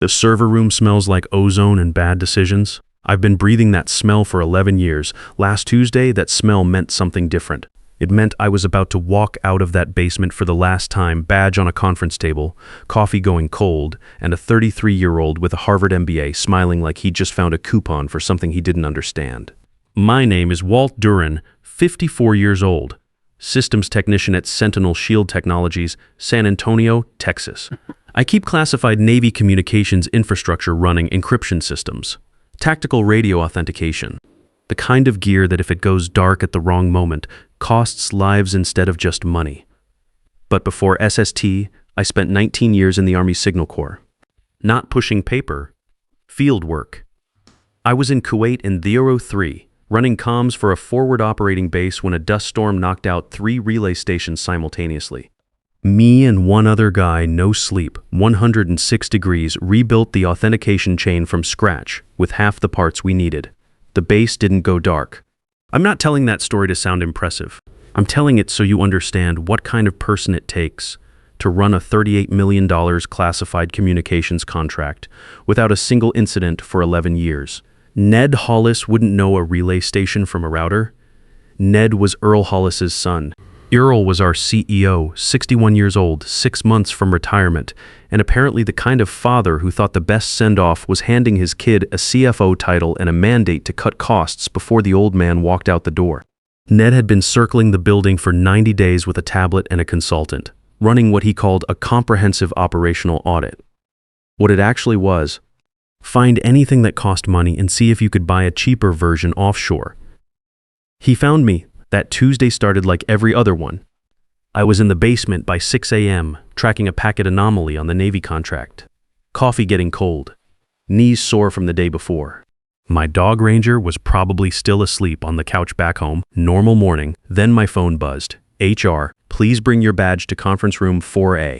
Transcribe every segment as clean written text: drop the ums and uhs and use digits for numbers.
The server room smells like ozone and bad decisions. I've been breathing that smell for 11 years. Last Tuesday, that smell meant something different. It meant I was about to walk out of that basement for the last time, badge on a conference table, coffee going cold, and a 33-year-old with a Harvard MBA smiling like he'd just found a coupon for something he didn't understand. My name is Walt Duran, 54 years old, systems technician at Sentinel Shield Technologies, San Antonio, Texas. I keep classified Navy communications infrastructure running encryption systems, tactical radio authentication, the kind of gear that if it goes dark at the wrong moment, costs lives instead of just money. But before SST, I spent 19 years in the Army Signal Corps. Not pushing paper, field work. I was in Kuwait in the 03, running comms for a forward operating base when a dust storm knocked out 3 relay stations simultaneously. Me and one other guy, no sleep, 106 degrees, rebuilt the authentication chain from scratch with half the parts we needed. The base didn't go dark. I'm not telling that story to sound impressive. I'm telling it so you understand what kind of person it takes to run a $38 million classified communications contract without a single incident for 11 years. Ned Hollis wouldn't know a relay station from a router. Ned was Earl Hollis's son. Earl was our CEO, 61 years old, 6 months from retirement, and apparently the kind of father who thought the best send-off was handing his kid a CFO title and a mandate to cut costs before the old man walked out the door. Ned had been circling the building for 90 days with a tablet and a consultant, running what he called a comprehensive operational audit. What it actually was, find anything that cost money and see if you could buy a cheaper version offshore. He found me. That Tuesday started like every other one. I was in the basement by 6 a.m., tracking a packet anomaly on the Navy contract. Coffee getting cold. Knees sore from the day before. My dog Ranger was probably still asleep on the couch back home. Normal morning. Then my phone buzzed. HR, please bring your badge to conference room 4A.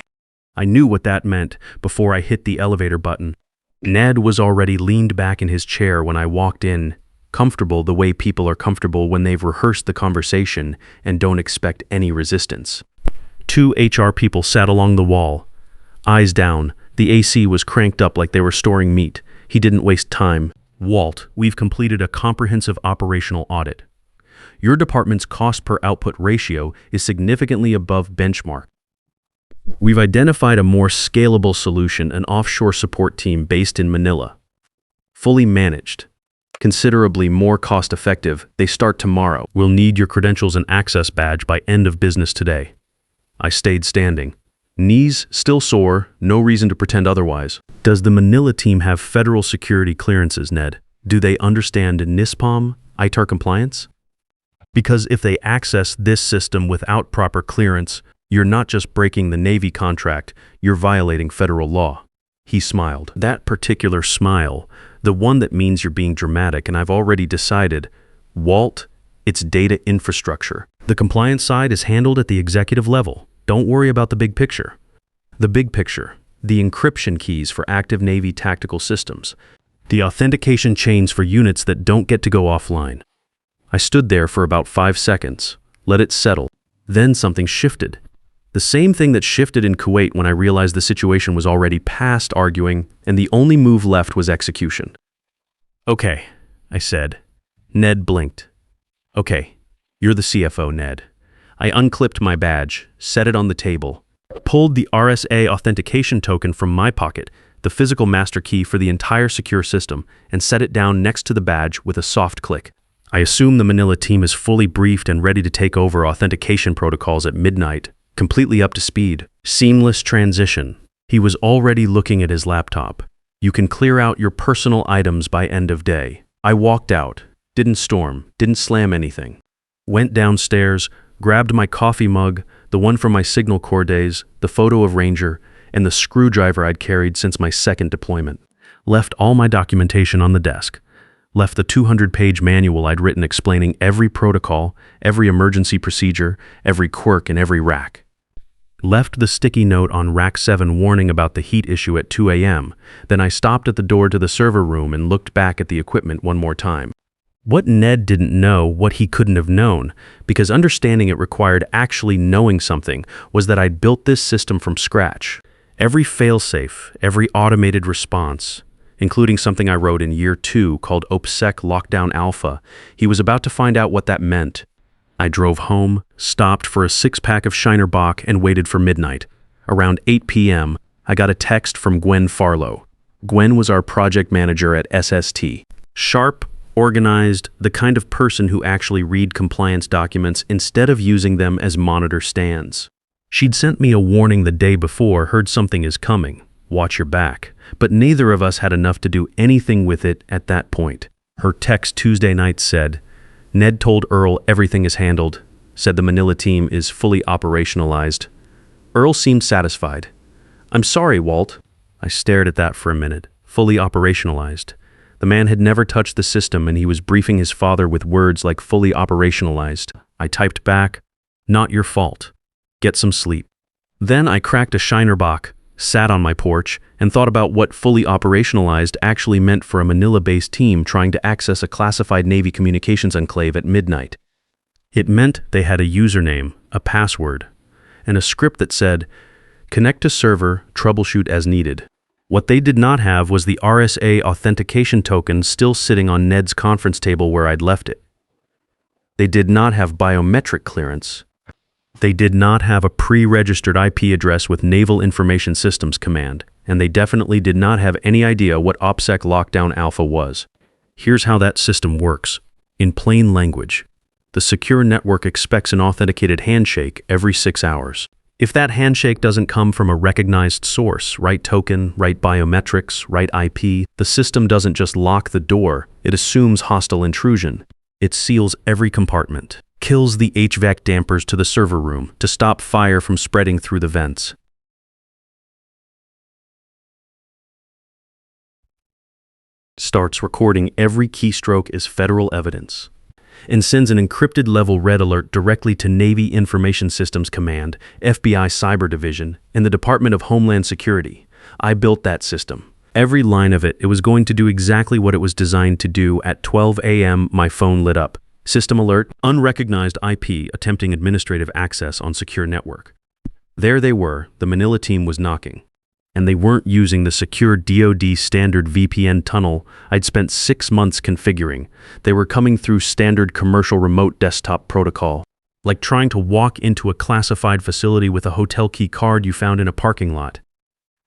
I knew what that meant before I hit the elevator button. Ned was already leaned back in his chair when I walked in, comfortable the way people are comfortable when they've rehearsed the conversation and don't expect any resistance. 2 HR people sat along the wall, eyes down. The AC was cranked up like they were storing meat. He didn't waste time. Walt, we've completed a comprehensive operational audit. Your department's cost per output ratio is significantly above benchmark. We've identified a more scalable solution, an offshore support team based in Manila. Fully managed. Considerably more cost-effective. They start tomorrow. We'll need your credentials and access badge by end of business today. I stayed standing. Knees still sore, no reason to pretend otherwise. Does the Manila team have federal security clearances, Ned? Do they understand NISPOM, ITAR compliance? Because if they access this system without proper clearance, you're not just breaking the Navy contract, you're violating federal law. He smiled. That particular smile, the one that means you're being dramatic, and I've already decided, Walt, it's data infrastructure. The compliance side is handled at the executive level. Don't worry about the big picture. The big picture, the encryption keys for active Navy tactical systems, the authentication chains for units that don't get to go offline. I stood there for about 5 seconds, let it settle. Then something shifted. The same thing that shifted in Kuwait when I realized the situation was already past arguing, and the only move left was execution. Okay, I said. Ned blinked. Okay, you're the CFO, Ned. I unclipped my badge, set it on the table, pulled the RSA authentication token from my pocket, the physical master key for the entire secure system, and set it down next to the badge with a soft click. I assume the Manila team is fully briefed and ready to take over authentication protocols at midnight. Completely up to speed. Seamless transition. He was already looking at his laptop. You can clear out your personal items by end of day. I walked out. Didn't storm. Didn't slam anything. Went downstairs, grabbed my coffee mug, the one from my Signal Corps days, the photo of Ranger, and the screwdriver I'd carried since my second deployment. Left all my documentation on the desk. Left the 200-page manual I'd written explaining every protocol, every emergency procedure, every quirk in every rack. Left the sticky note on Rack 7 warning about the heat issue at 2 a.m. Then I stopped at the door to the server room and looked back at the equipment one more time. What Ned didn't know, what he couldn't have known, because understanding it required actually knowing something, was that I'd built this system from scratch. Every failsafe, every automated response, including something I wrote in year 2 called OPSEC Lockdown Alpha, he was about to find out what that meant. I drove home, stopped for a 6-pack of Shiner Bock, and waited for midnight. Around 8 p.m., I got a text from Gwen Farlow. Gwen was our project manager at SST. Sharp, organized, the kind of person who actually read compliance documents instead of using them as monitor stands. She'd sent me a warning the day before, heard something is coming, watch your back, but neither of us had enough to do anything with it at that point. Her text Tuesday night said, Ned told Earl everything is handled, said the Manila team is fully operationalized. Earl seemed satisfied. I'm sorry, Walt. I stared at that for a minute. Fully operationalized. The man had never touched the system and he was briefing his father with words like fully operationalized. I typed back, not your fault. Get some sleep. Then I cracked a Shiner Bock, sat on my porch, and thought about what fully operationalized actually meant for a Manila-based team trying to access a classified Navy communications enclave at midnight. It meant they had a username, a password, and a script that said, connect to server, troubleshoot as needed. What they did not have was the RSA authentication token still sitting on Ned's conference table where I'd left it. They did not have biometric clearance. They did not have a pre-registered IP address with Naval Information Systems Command, and they definitely did not have any idea what OPSEC Lockdown Alpha was. Here's how that system works. In plain language, the secure network expects an authenticated handshake every 6 hours. If that handshake doesn't come from a recognized source, right token, right biometrics, right IP, the system doesn't just lock the door, it assumes hostile intrusion. It seals every compartment, kills the HVAC dampers to the server room to stop fire from spreading through the vents. Starts recording every keystroke as federal evidence, and sends an encrypted level red alert directly to Navy Information Systems Command, FBI Cyber Division, and the Department of Homeland Security. I built that system. Every line of it, it was going to do exactly what it was designed to do. At 12 a.m., my phone lit up. System alert, unrecognized IP attempting administrative access on secure network. There they were, the Manila team was knocking. And they weren't using the secure DoD standard VPN tunnel I'd spent 6 months configuring. They were coming through standard commercial remote desktop protocol, like trying to walk into a classified facility with a hotel key card you found in a parking lot.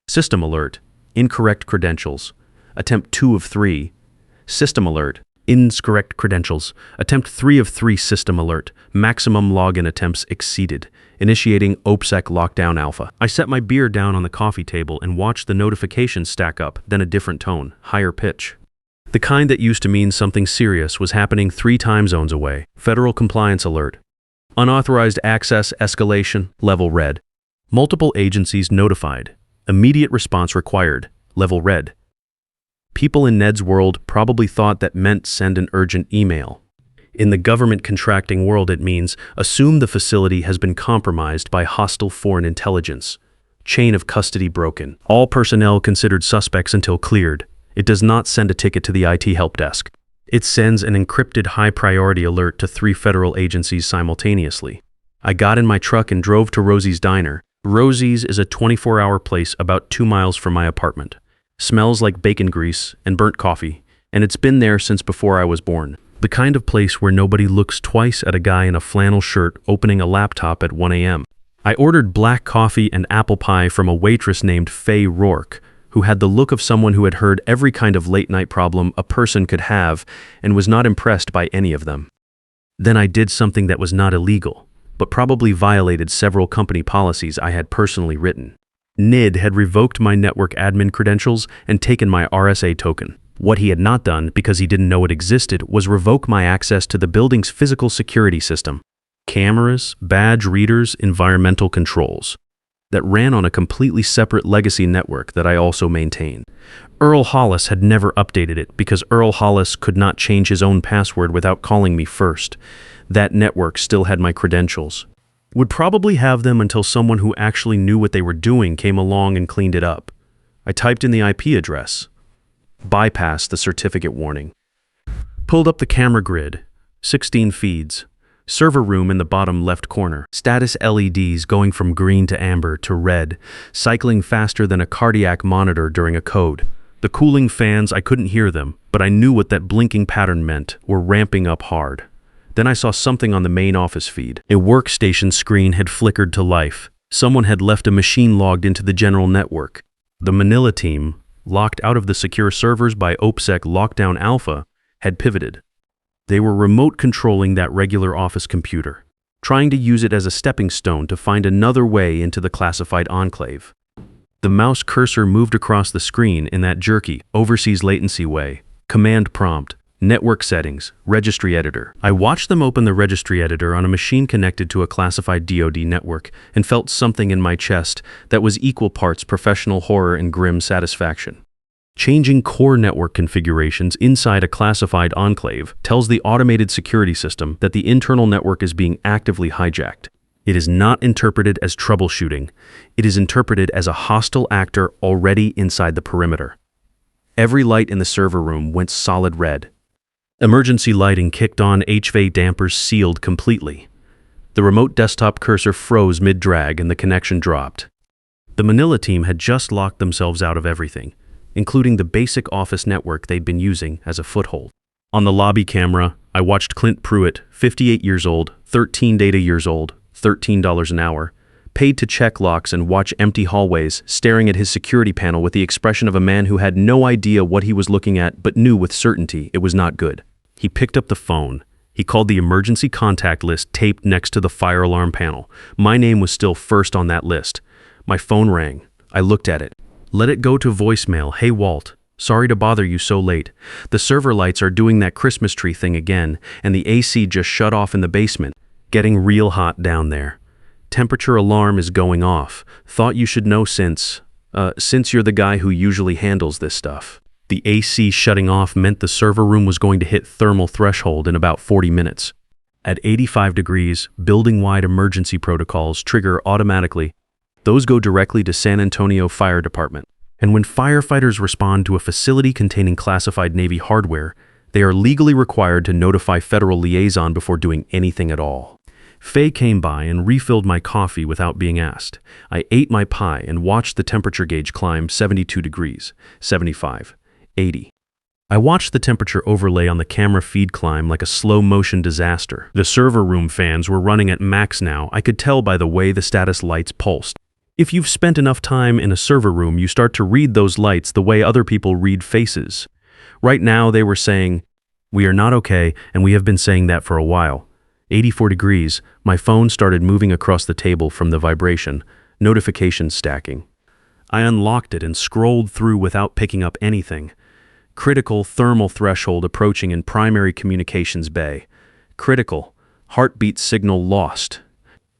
System alert, incorrect credentials. Attempt 2 of 3. System alert, incorrect credentials. Attempt 3 of 3. System alert, maximum login attempts exceeded. Initiating OPSEC Lockdown Alpha. I set my beer down on the coffee table and watched the notifications stack up, then a different tone, higher pitch. The kind that used to mean something serious was happening 3 time zones away. Federal compliance alert. Unauthorized access escalation, level red. Multiple agencies notified. Immediate response required, level red. People in Ned's world probably thought that meant send an urgent email. In the government contracting world, it means assume the facility has been compromised by hostile foreign intelligence. Chain of custody broken. All personnel considered suspects until cleared. It does not send a ticket to the IT help desk. It sends an encrypted high-priority alert to 3 federal agencies simultaneously. I got in my truck and drove to Rosie's Diner. Rosie's is a 24-hour place about 2 miles from my apartment. Smells like bacon grease and burnt coffee, and it's been there since before I was born. The kind of place where nobody looks twice at a guy in a flannel shirt opening a laptop at 1 a.m. I ordered black coffee and apple pie from a waitress named Faye Rourke, who had the look of someone who had heard every kind of late-night problem a person could have and was not impressed by any of them. Then I did something that was not illegal, but probably violated several company policies I had personally written. NID had revoked my network admin credentials and taken my RSA token. What he had not done, because he didn't know it existed, was revoke my access to the building's physical security system. Cameras, badge readers, environmental controls. That ran on a completely separate legacy network that I also maintain. Earl Hollis had never updated it because Earl Hollis could not change his own password without calling me first. That network still had my credentials. Would probably have them until someone who actually knew what they were doing came along and cleaned it up. I typed in the IP address. Bypassed the certificate warning. Pulled up the camera grid. 16 feeds. Server room in the bottom left corner. Status LEDs going from green to amber to red, cycling faster than a cardiac monitor during a code. The cooling fans, I couldn't hear them, but I knew what that blinking pattern meant, were ramping up hard. Then I saw something on the main office feed. A workstation screen had flickered to life. Someone had left a machine logged into the general network. The Manila team, locked out of the secure servers by OPSEC Lockdown Alpha, had pivoted. They were remote controlling that regular office computer, trying to use it as a stepping stone to find another way into the classified enclave. The mouse cursor moved across the screen in that jerky, overseas latency way. Command prompt, network settings, registry editor. I watched them open the registry editor on a machine connected to a classified DoD network and felt something in my chest that was equal parts professional horror and grim satisfaction. Changing core network configurations inside a classified enclave tells the automated security system that the internal network is being actively hijacked. It is not interpreted as troubleshooting. It is interpreted as a hostile actor already inside the perimeter. Every light in the server room went solid red. Emergency lighting kicked on, HVAC dampers sealed completely. The remote desktop cursor froze mid-drag and the connection dropped. The Manila team had just locked themselves out of everything, including the basic office network they'd been using as a foothold. On the lobby camera, I watched Clint Pruitt, 58 years old, 13 data years old, $13 an hour, paid to check locks and watch empty hallways, staring at his security panel with the expression of a man who had no idea what he was looking at but knew with certainty it was not good. He picked up the phone. He called the emergency contact list taped next to the fire alarm panel. My name was still first on that list. My phone rang. I looked at it. Let it go to voicemail. Hey Walt, sorry to bother you so late. The server lights are doing that Christmas tree thing again, and the AC just shut off in the basement. Getting real hot down there. Temperature alarm is going off. Thought you should know since you're the guy who usually handles this stuff. The AC shutting off meant the server room was going to hit thermal threshold in about 40 minutes. At 85 degrees, building-wide emergency protocols trigger automatically. Those go directly to San Antonio Fire Department. And when firefighters respond to a facility containing classified Navy hardware, they are legally required to notify federal liaison before doing anything at all. Faye came by and refilled my coffee without being asked. I ate my pie and watched the temperature gauge climb 72 degrees, 75, 80. I watched the temperature overlay on the camera feed climb like a slow-motion disaster. The server room fans were running at max now. I could tell by the way the status lights pulsed. If you've spent enough time in a server room, you start to read those lights the way other people read faces. Right now, they were saying, "We are not okay," and we have been saying that for a while. 84 degrees, my phone started moving across the table from the vibration, notifications stacking. I unlocked it and scrolled through without picking up anything. Critical thermal threshold approaching in primary communications bay. Critical, heartbeat signal lost.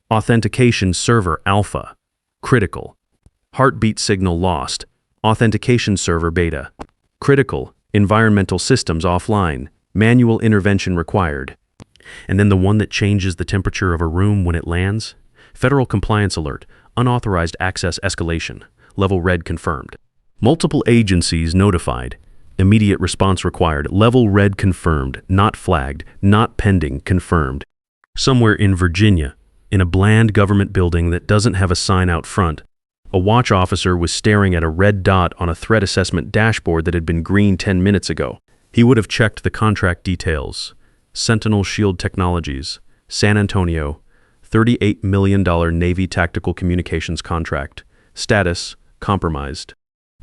Authentication server alpha. Critical. Heartbeat signal lost. Authentication server beta. Critical. Environmental systems offline. Manual intervention required. And then the one that changes the temperature of a room when it lands? Federal compliance alert. Unauthorized access escalation. Level red confirmed. Multiple agencies notified. Immediate response required. Level red confirmed. Not flagged. Not pending. Confirmed. Somewhere in Virginia, in a bland government building that doesn't have a sign out front, a watch officer was staring at a red dot on a threat assessment dashboard that had been green 10 minutes ago. He would have checked the contract details. Sentinel Shield Technologies, San Antonio, $38 million Navy Tactical Communications contract. Status, compromised.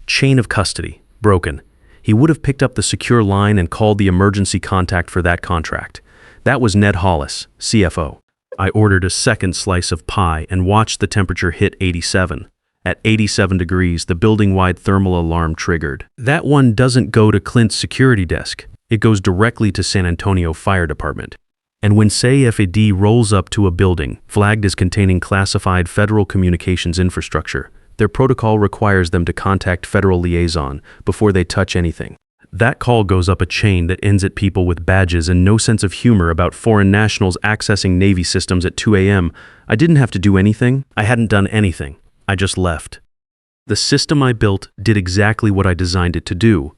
Chain of custody, broken. He would have picked up the secure line and called the emergency contact for that contract. That was Ned Hollis, CFO. I ordered a second slice of pie and watched the temperature hit 87. At 87 degrees, the building-wide thermal alarm triggered. That one doesn't go to Clint's security desk. It goes directly to San Antonio Fire Department. And when CFO rolls up to a building flagged as containing classified federal communications infrastructure, their protocol requires them to contact federal liaison before they touch anything. That call goes up a chain that ends at people with badges and no sense of humor about foreign nationals accessing Navy systems at 2 a.m. I didn't have to do anything. I hadn't done anything. I just left. The system I built did exactly what I designed it to do,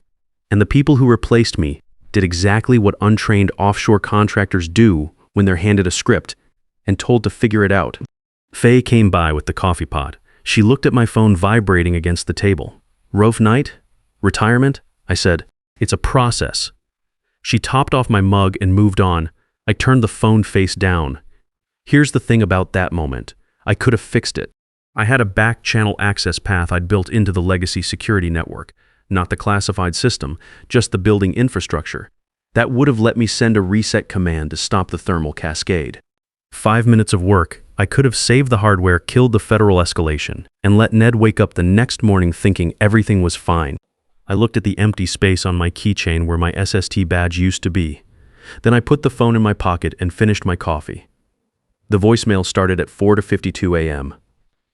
and the people who replaced me did exactly what untrained offshore contractors do when they're handed a script and told to figure it out. Faye came by with the coffee pot. She looked at my phone vibrating against the table. Rough night? Retirement? I said, it's a process. She topped off my mug and moved on. I turned the phone face down. Here's the thing about that moment. I could have fixed it. I had a back-channel access path I'd built into the legacy security network, not the classified system, just the building infrastructure. That would have let me send a reset command to stop the thermal cascade. 5 minutes of work, I could have saved the hardware, killed the federal escalation, and let Ned wake up the next morning thinking everything was fine. I looked at the empty space on my keychain where my SST badge used to be. Then I put the phone in my pocket and finished my coffee. The voicemail started at 4:52 a.m.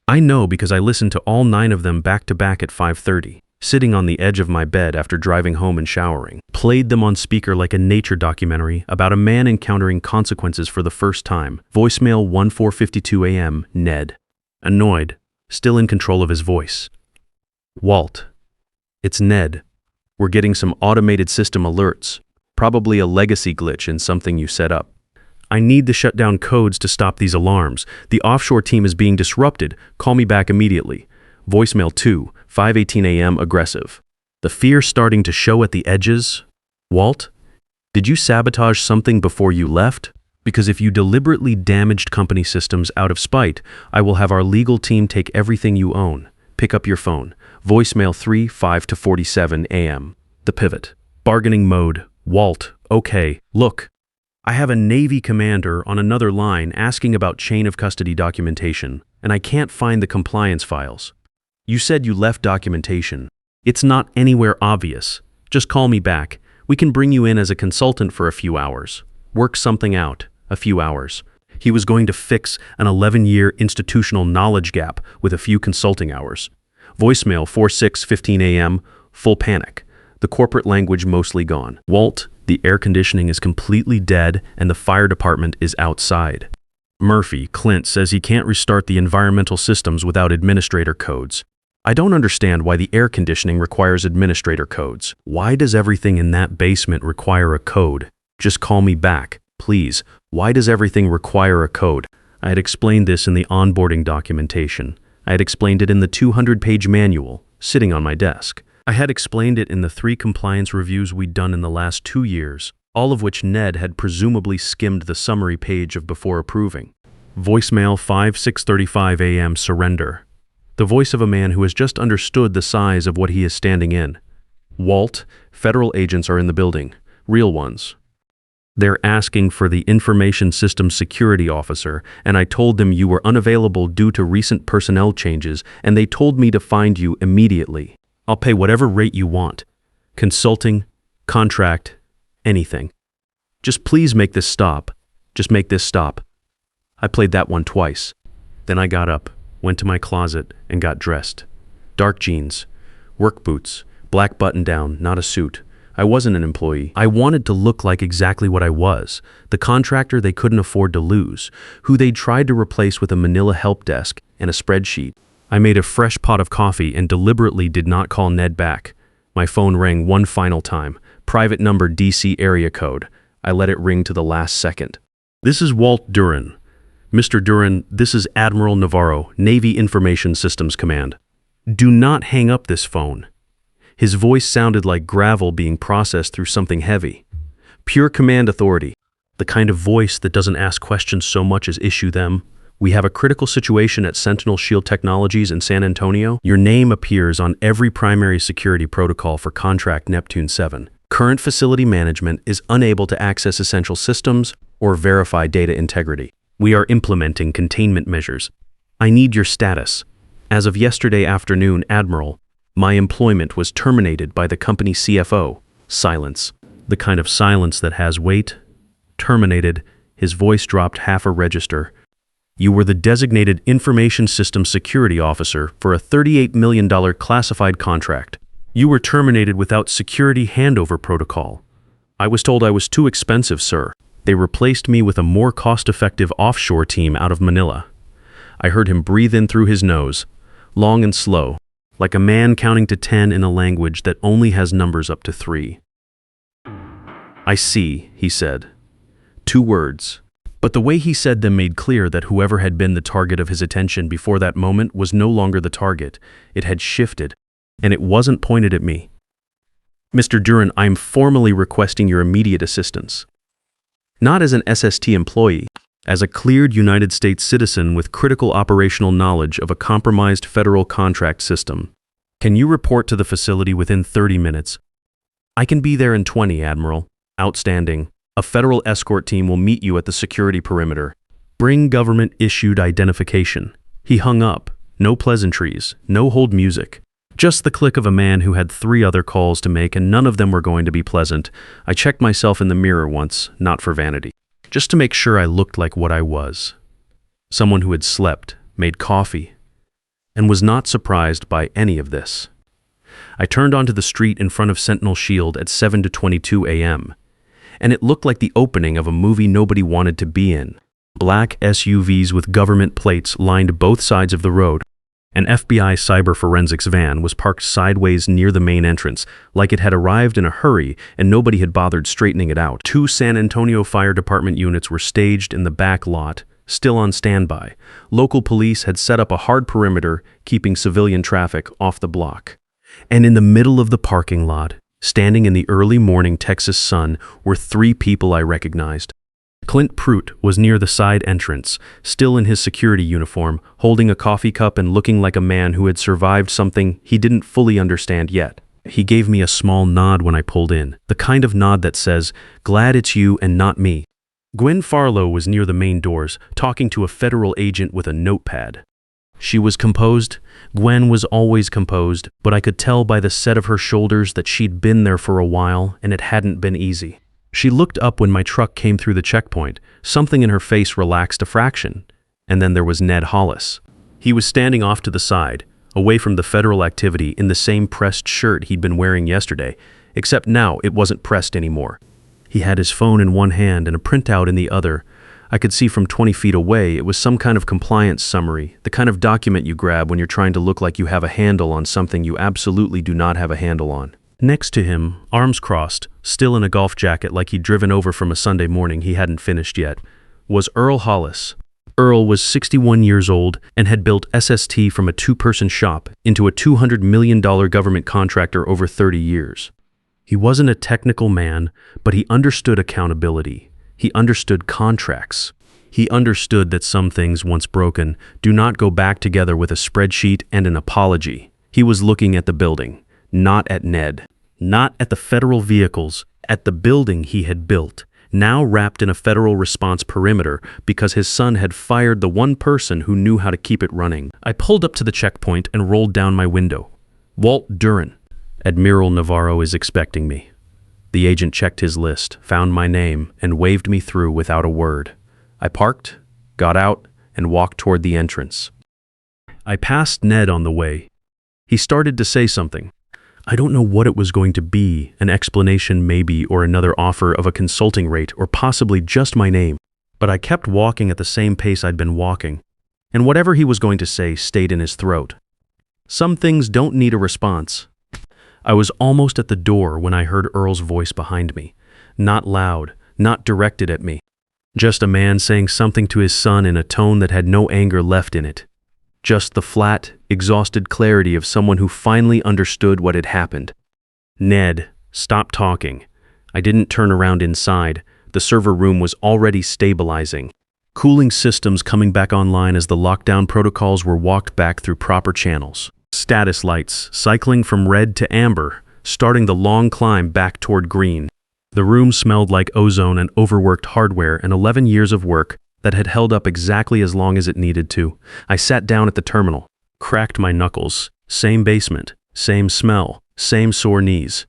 I know because I listened to all 9 of them back to back at 5:30, sitting on the edge of my bed after driving home and showering. Played them on speaker like a nature documentary about a man encountering consequences for the first time. Voicemail 4:52 a.m. Ned. Annoyed, still in control of his voice. Walt. It's Ned. We're getting some automated system alerts. Probably a legacy glitch in something you set up. I need to shut down codes to stop these alarms. The offshore team is being disrupted. Call me back immediately. Voicemail 2, 5:18 a.m. aggressive. The fear starting to show at the edges? Walt, did you sabotage something before you left? Because if you deliberately damaged company systems out of spite, I will have our legal team take everything you own. Pick up your phone. Voicemail 3, 5:47 a.m. The pivot. Bargaining mode. Walt, okay, look. I have a Navy commander on another line asking about chain of custody documentation, and I can't find the compliance files. You said you left documentation. It's not anywhere obvious. Just call me back. We can bring you in as a consultant for a few hours. Work something out. A few hours. He was going to fix an 11-year institutional knowledge gap with a few consulting hours. Voicemail 4:15 a.m. Full panic. The corporate language mostly gone. Walt, the air conditioning is completely dead and the fire department is outside. Murphy, Clint, says he can't restart the environmental systems without administrator codes. I don't understand why the air conditioning requires administrator codes. Why does everything in that basement require a code? Just call me back, please. Why does everything require a code? I had explained this in the onboarding documentation. I had explained it in the 200-page manual, sitting on my desk. I had explained it in the 3 compliance reviews we'd done in the last 2 years, all of which Ned had presumably skimmed the summary page of before approving. Voicemail 5:35 a.m. Surrender. The voice of a man who has just understood the size of what he is standing in. Walt, federal agents are in the building, real ones. They're asking for the information systems security officer, and I told them you were unavailable due to recent personnel changes, and they told me to find you immediately. I'll pay whatever rate you want. Consulting, contract, anything. Just please make this stop. Just make this stop. I played that one twice. Then I got up, went to my closet, and got dressed. Dark jeans, work boots, black button-down, not a suit. I wasn't an employee. I wanted to look like exactly what I was, the contractor they couldn't afford to lose, who they'd tried to replace with a manila help desk and a spreadsheet. I made a fresh pot of coffee and deliberately did not call Ned back. My phone rang one final time. Private number DC area code. I let it ring to the last second. This is Walt Duran. Mr. Duran, this is Admiral Navarro, Navy Information Systems Command. Do not hang up this phone. His voice sounded like gravel being processed through something heavy. Pure command authority. The kind of voice that doesn't ask questions so much as issue them. We have a critical situation at Sentinel Shield Technologies in San Antonio. Your name appears on every primary security protocol for contract Neptune 7. Current facility management is unable to access essential systems or verify data integrity. We are implementing containment measures. I need your status. As of yesterday afternoon, Admiral, my employment was terminated by the company CFO. Silence. The kind of silence that has weight. Terminated. His voice dropped half a register. You were the designated Information Systems Security Officer for a $38 million classified contract. You were terminated without security handover protocol. I was told I was too expensive, sir. They replaced me with a more cost-effective offshore team out of Manila. I heard him breathe in through his nose, long and slow, like a man counting to 10 in a language that only has numbers up to 3. I see, he said. 2 words. But the way he said them made clear that whoever had been the target of his attention before that moment was no longer the target. It had shifted, and it wasn't pointed at me. "Mr. Duran, I am formally requesting your immediate assistance. Not as an SST employee, as a cleared United States citizen with critical operational knowledge of a compromised federal contract system. Can you report to the facility within 30 minutes? I can be there in 20, Admiral. Outstanding. A federal escort team will meet you at the security perimeter. Bring government-issued identification." He hung up. No pleasantries, no hold music. Just the click of a man who had 3 other calls to make, and none of them were going to be pleasant. I checked myself in the mirror once, not for vanity, just to make sure I looked like what I was. Someone who had slept, made coffee, and was not surprised by any of this. I turned onto the street in front of Sentinel Shield at 7:22 a.m., and it looked like the opening of a movie nobody wanted to be in. Black SUVs with government plates lined both sides of the road. An FBI cyber forensics van was parked sideways near the main entrance, like it had arrived in a hurry and nobody had bothered straightening it out. 2 San Antonio Fire Department units were staged in the back lot, still on standby. Local police had set up a hard perimeter, keeping civilian traffic off the block. And in the middle of the parking lot, standing in the early morning Texas sun, were 3 people I recognized. Clint Pruitt was near the side entrance, still in his security uniform, holding a coffee cup and looking like a man who had survived something he didn't fully understand yet. He gave me a small nod when I pulled in, the kind of nod that says, "Glad it's you and not me." Gwen Farlow was near the main doors, talking to a federal agent with a notepad. She was composed. Gwen was always composed, but I could tell by the set of her shoulders that she'd been there for a while and it hadn't been easy. She looked up when my truck came through the checkpoint. Something in her face relaxed a fraction. And then there was Ned Hollis. He was standing off to the side, away from the federal activity, in the same pressed shirt he'd been wearing yesterday, except now it wasn't pressed anymore. He had his phone in one hand and a printout in the other. I could see from 20 feet away it was some kind of compliance summary, the kind of document you grab when you're trying to look like you have a handle on something you absolutely do not have a handle on. Next to him, arms crossed, still in a golf jacket like he'd driven over from a Sunday morning he hadn't finished yet, was Earl Hollis. Earl was 61 years old and had built SST from a 2-person shop into a $200 million government contractor over 30 years. He wasn't a technical man, but he understood accountability. He understood contracts. He understood that some things, once broken, do not go back together with a spreadsheet and an apology. He was looking at the building, not at Ned, not at the federal vehicles, at the building he had built, now wrapped in a federal response perimeter because his son had fired the one person who knew how to keep it running. I pulled up to the checkpoint and rolled down my window. "Walt Duran. Admiral Navarro is expecting me." The agent checked his list, found my name, and waved me through without a word. I parked, got out, and walked toward the entrance. I passed Ned on the way. He started to say something. I don't know what it was going to be, an explanation maybe, or another offer of a consulting rate, or possibly just my name. But I kept walking at the same pace I'd been walking, and whatever he was going to say stayed in his throat. Some things don't need a response. I was almost at the door when I heard Earl's voice behind me. Not loud, not directed at me. Just a man saying something to his son in a tone that had no anger left in it. Just the flat, exhausted clarity of someone who finally understood what had happened. "Ned, stop talking." I didn't turn around inside. The server room was already stabilizing. Cooling systems coming back online as the lockdown protocols were walked back through proper channels. Status lights cycling from red to amber, starting the long climb back toward green. The room smelled like ozone and overworked hardware and 11 years of work that had held up exactly as long as it needed to. I sat down at the terminal, cracked my knuckles. Same basement, same smell, same sore knees.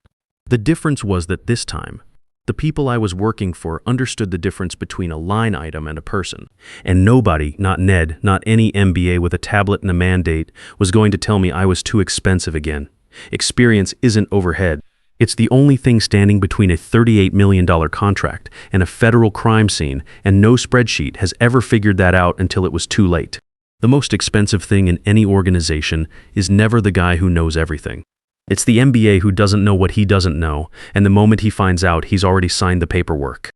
The difference was that this time, the people I was working for understood the difference between a line item and a person. And nobody, not Ned, not any MBA with a tablet and a mandate, was going to tell me I was too expensive again. Experience isn't overhead. It's the only thing standing between a $38 million contract and a federal crime scene, and no spreadsheet has ever figured that out until it was too late. The most expensive thing in any organization is never the guy who knows everything. It's the MBA who doesn't know what he doesn't know, and the moment he finds out, he's already signed the paperwork.